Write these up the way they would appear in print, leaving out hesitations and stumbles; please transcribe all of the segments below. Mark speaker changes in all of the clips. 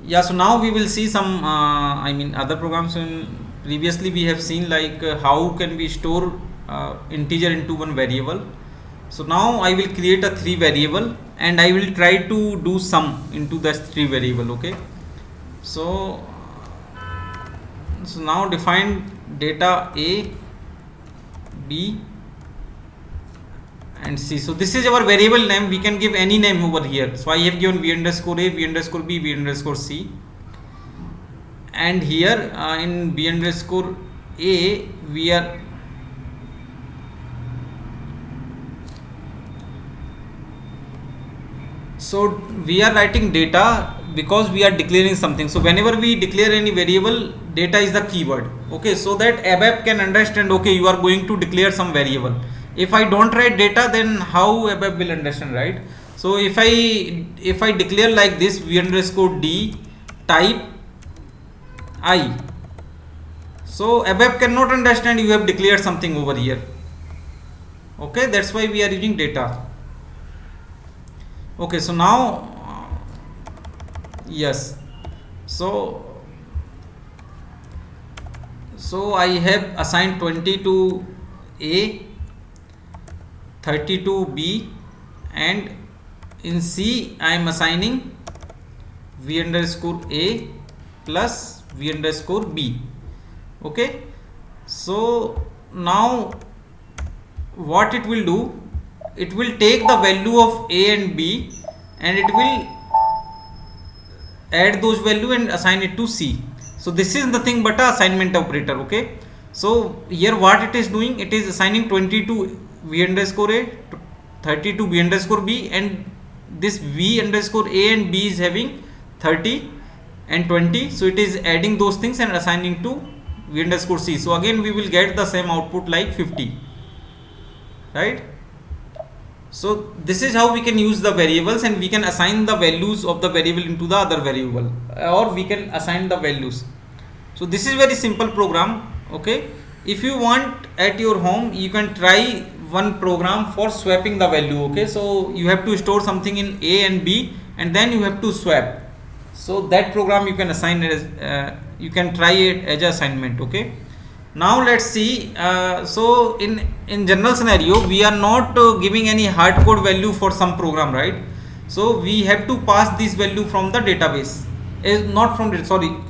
Speaker 1: Yeah, so now we will see some other programs. In previously we have seen like how can we store integer into one variable. So now I will create a 3 variable and I will try to do sum into the 3 variable. Okay, so now define data a, b and c. So this is our variable name. We can give any name over here. So I have given v underscore a, v underscore b, v underscore c, and here in v underscore a we are writing data because we are declaring something. So whenever we declare any variable, data is the keyword. Okay, so that ABAP can understand, okay, you are going to declare some variable. If I don't write data, then how ABAP will understand, right? So if I declare like this, v underscore d type I, so ABAP cannot understand you have declared something over here. Okay, that's why we are using data. Okay, so now yes, so I have assigned 20 to a, 30 to b, and in c I am assigning v underscore a plus v underscore b. Okay, so now what it will do, it will take the value of a and b and it will add those value and assign it to c. So this is nothing but a assignment operator. Okay, so here what it is doing, it is assigning 20 to v underscore a, 30 to b underscore b, and this v underscore a and b is having 30 and 20, so it is adding those things and assigning to v underscore c. So again we will get the same output like 50, right? So this is how we can use the variables, and we can assign the values of the variable into the other variable, or we can assign the values. So this is very simple program. Okay, if you want at your home, you can try one program for swapping the value. Okay, so you have to store something in a and b and then you have to swap. So that program you can assign it as you can try it as an assignment. Okay, now let's see. So in general scenario, we are not giving any hard code value for some program, right? So we have to pass this value from the database, not from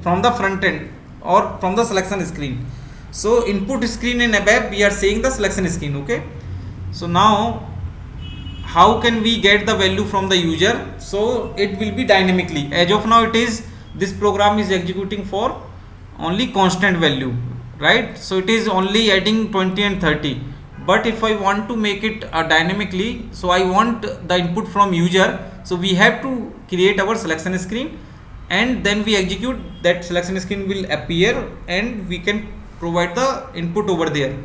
Speaker 1: from the front end or from the selection screen. So input screen in ABAP, we are saying the selection screen. Okay, so now how can we get the value from the user? So it will be dynamically. As of now, this program is executing for only constant value, right? So it is only adding 20 and 30. But if I want to make it dynamically, so I want the input from user, so we have to create our selection screen and then we execute. That selection screen will appear and we can provide the input over there.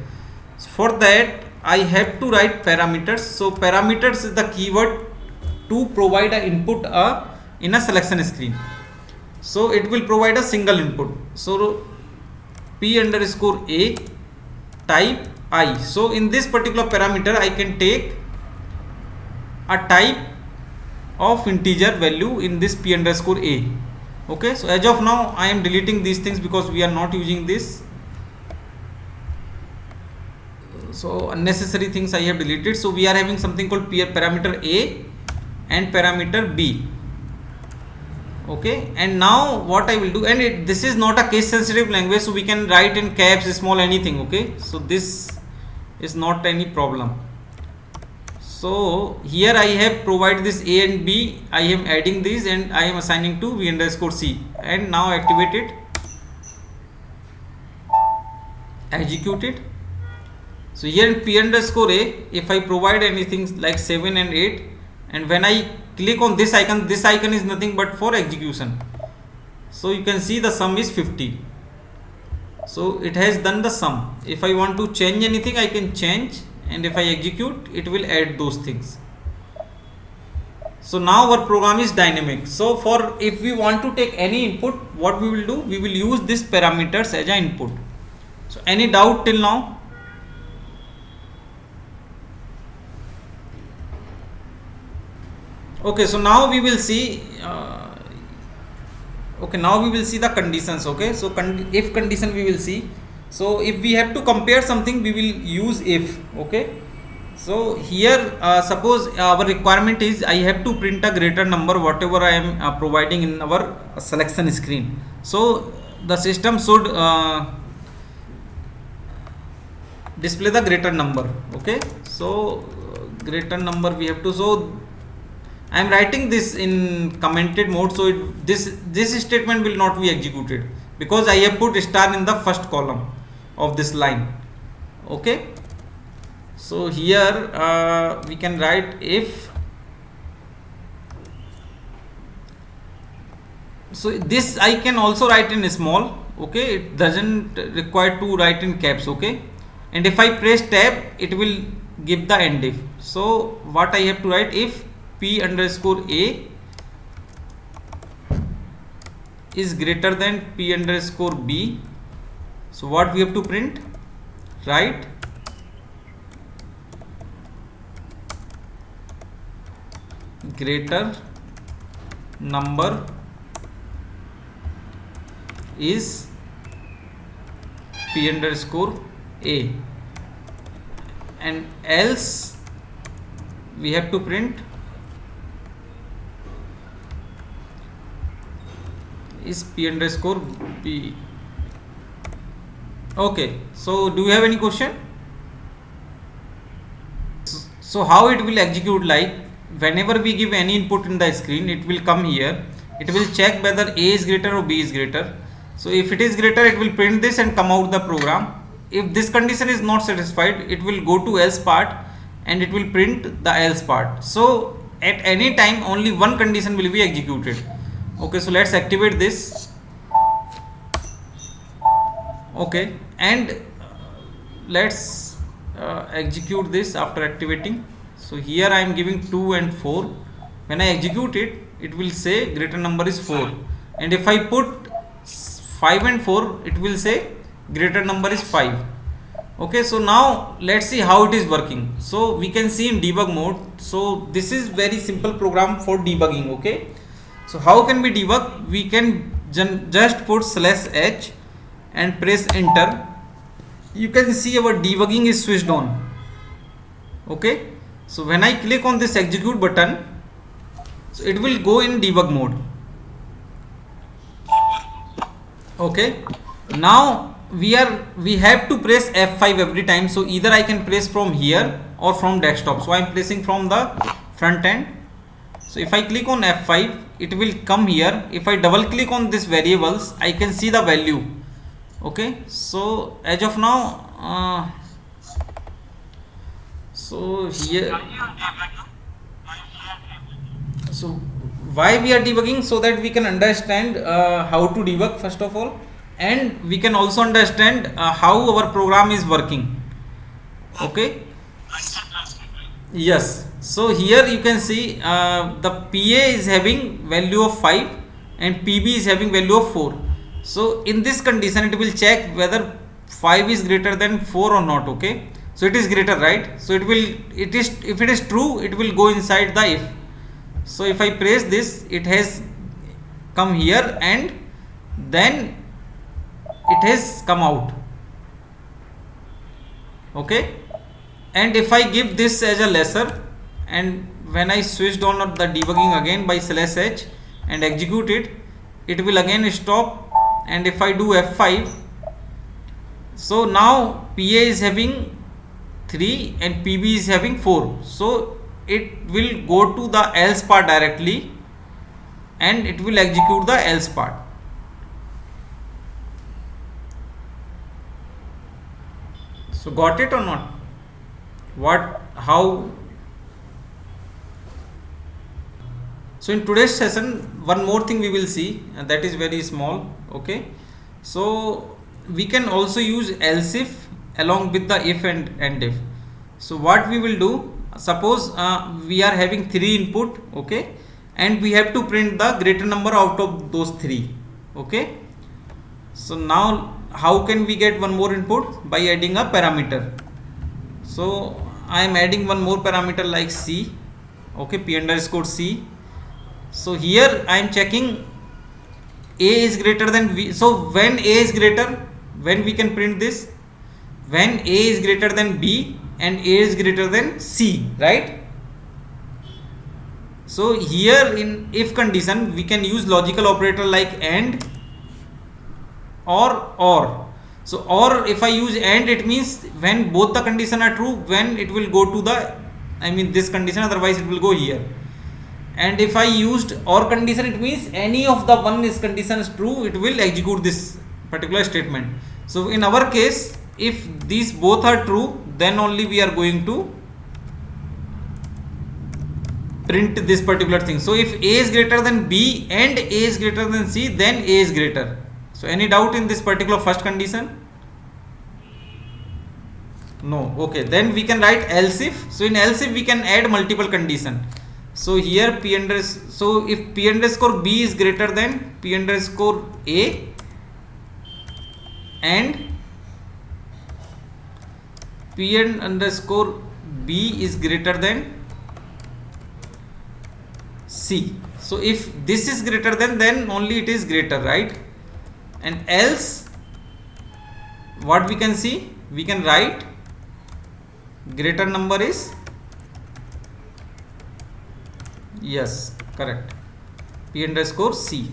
Speaker 1: So for that I have to write parameters. So parameters is the keyword to provide an input in a selection screen. So it will provide a single input. So p underscore a type I. So in this particular parameter I can take a type of integer value in this p underscore a. Okay, so as of now I am deleting these things because we are not using this. So unnecessary things I have deleted. So we are having something called parameter a and parameter b. Okay, and now what I will do, and this is not a case sensitive language, so we can write in caps, small, anything. Okay, so this is not any problem. So here I have provided this a and b, I am adding these and I am assigning to v underscore c, and now activate it, execute it. So here in p underscore a, if I provide anything like 7 and 8, and when I click on this icon is nothing but for execution. So you can see the sum is 50. So it has done the sum. If I want to change anything, I can change, and if I execute, it will add those things. So now our program is dynamic. So if we want to take any input, what we will do, we will use this parameters as an input. So any doubt till now? Okay, so now we will see Okay, now we will see the conditions. Okay, so if condition we will see. So if we have to compare something, we will use if. Okay, so here suppose our requirement is I have to print a greater number whatever I am providing in our selection screen. So the system should display the greater number. Okay, so greater number we have to. So I am writing this in commented mode, so this statement will not be executed because I have put star in the first column of this line. Okay, so here we can write if. So this I can also write in small. Okay, it doesn't require to write in caps. Okay, and if I press tab, it will give the end if. So what I have to write, if p underscore a is greater than p underscore b, so what we have to print, right, greater number is p underscore a, and else we have to print is p underscore b. Okay, so do you have any question? So how it will execute, like whenever we give any input in the screen, it will come here, it will check whether a is greater or b is greater. So if it is greater, it will print this and come out the program. If this condition is not satisfied, it will go to else part and it will print the else part. So at any time only one condition will be executed. Okay, so let's activate this. Okay, and let's execute this after activating. So here I am giving 2 and 4. When I execute it, it will say greater number is 4, and if I put 5 and 4, it will say greater number is 5. Okay, so now let's see how it is working. So we can see in debug mode. So this is very simple program for debugging. Okay, so how can we debug? We can just put /h and press enter. You can see our debugging is switched on. Okay, so when I click on this execute button, so it will go in debug mode. Okay, now we have to press F5 every time. So either I can press from here or from desktop. So I am pressing from the front end. So if I click on F5, it will come here. If I double click on this variables, I can see the value. Okay, so as of now, so here, so why we are debugging? So that we can understand how to debug first of all, and we can also understand how our program is working. Okay, yes, so here you can see the PA is having value of 5 and PB is having value of 4. So in this condition, it will check whether 5 is greater than 4 or not. Okay, so it is greater, right? So if it is true, it will go inside the if. So if I press this, it has come here and then it has come out. Okay, and if I give this as a lesser, and when I switched on the debugging again by /h and execute it, it will again stop. And if I do F5, so now PA is having 3 and PB is having 4. So it will go to the else part directly and it will execute the else part. So got it or not? How? So in today's session, one more thing we will see, and that is very small. Okay, so we can also use else if along with the if and if. So what we will do, suppose we are having 3 input, okay, and we have to print the greater number out of those 3. Okay, so now how can we get one more input? By adding a parameter. So I am adding one more parameter like C. Okay, P underscore C. So here I am checking A is greater than B. So when A is greater, when we can print this, when A is greater than B and A is greater than C, right? So here in if condition we can use logical operator like AND or. So or if I use AND, it means when both the condition are true, when it will go to the, I mean this condition, otherwise it will go here. And if I used OR condition, it means any of the one is condition is true, it will execute this particular statement. So in our case, if these both are true, then only we are going to print this particular thing. So if A is greater than B and A is greater than C, then A is greater. So any doubt in this particular first condition? No. Okay, then we can write else if. So in else if we can add multiple condition. So here P underscore, so if P underscore B is greater than P underscore A and P underscore B is greater than C. So if this is greater than, then only it is greater, right? And else what we can see, we can write greater number is, yes, correct, P underscore C,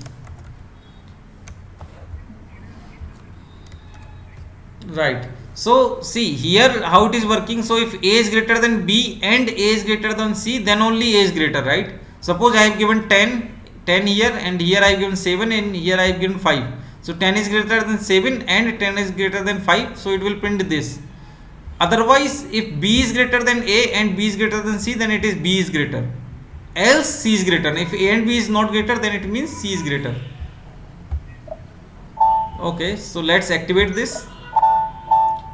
Speaker 1: right? So see here how it is working. So if A is greater than B and A is greater than C, then only A is greater, right? Suppose I have given 10 here, and here I have given 7, and here I have given 5. So 10 is greater than 7 and 10 is greater than 5, so it will print this. Otherwise, if B is greater than A and B is greater than C, then it is B is greater, else C is greater. If A and B is not greater, then it means C is greater. Okay, so let's activate this.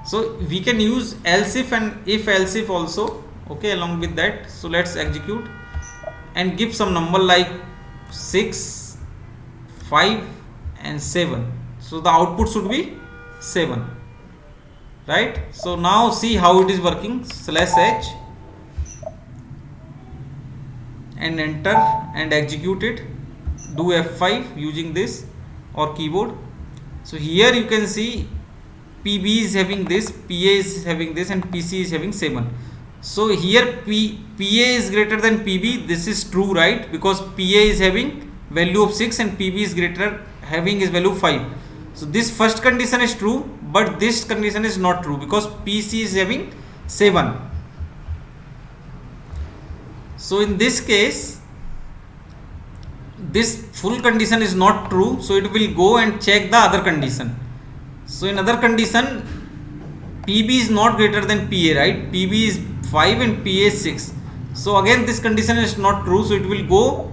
Speaker 1: So we can use else if and if else if also, okay, along with that. So let's execute and give some number like 6, 5 and 7. So the output should be 7, right? So now see how it is working. /h and enter and execute it. Do F5 using this or keyboard. So here you can see PB is having this, PA is having this, and PC is having 7. So here PA is greater than PB. This is true, right? Because PA is having value of 6 and PB is greater having his value 5. So this first condition is true, but this condition is not true because PC is having 7. So in this case, this full condition is not true, so it will go and check the other condition. So in other condition, PB is not greater than PA, right? PB is 5 and PA is 6. So again this condition is not true, so it will go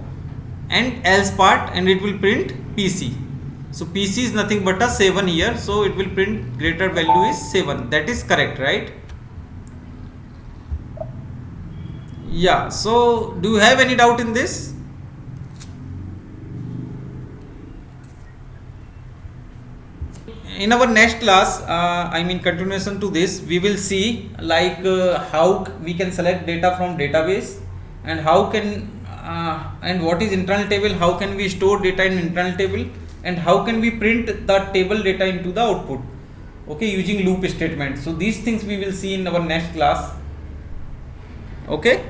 Speaker 1: and else part and it will print PC. So PC is nothing but a 7 here, so it will print greater value is 7. That is correct, right? Yeah, so do you have any doubt in this? In our next class, I mean continuation to this, we will see like how we can select data from database, and how can and what is internal table, how can we store data in internal table, and how can we print the table data into the output, okay, using loop statement. So these things we will see in our next class, okay.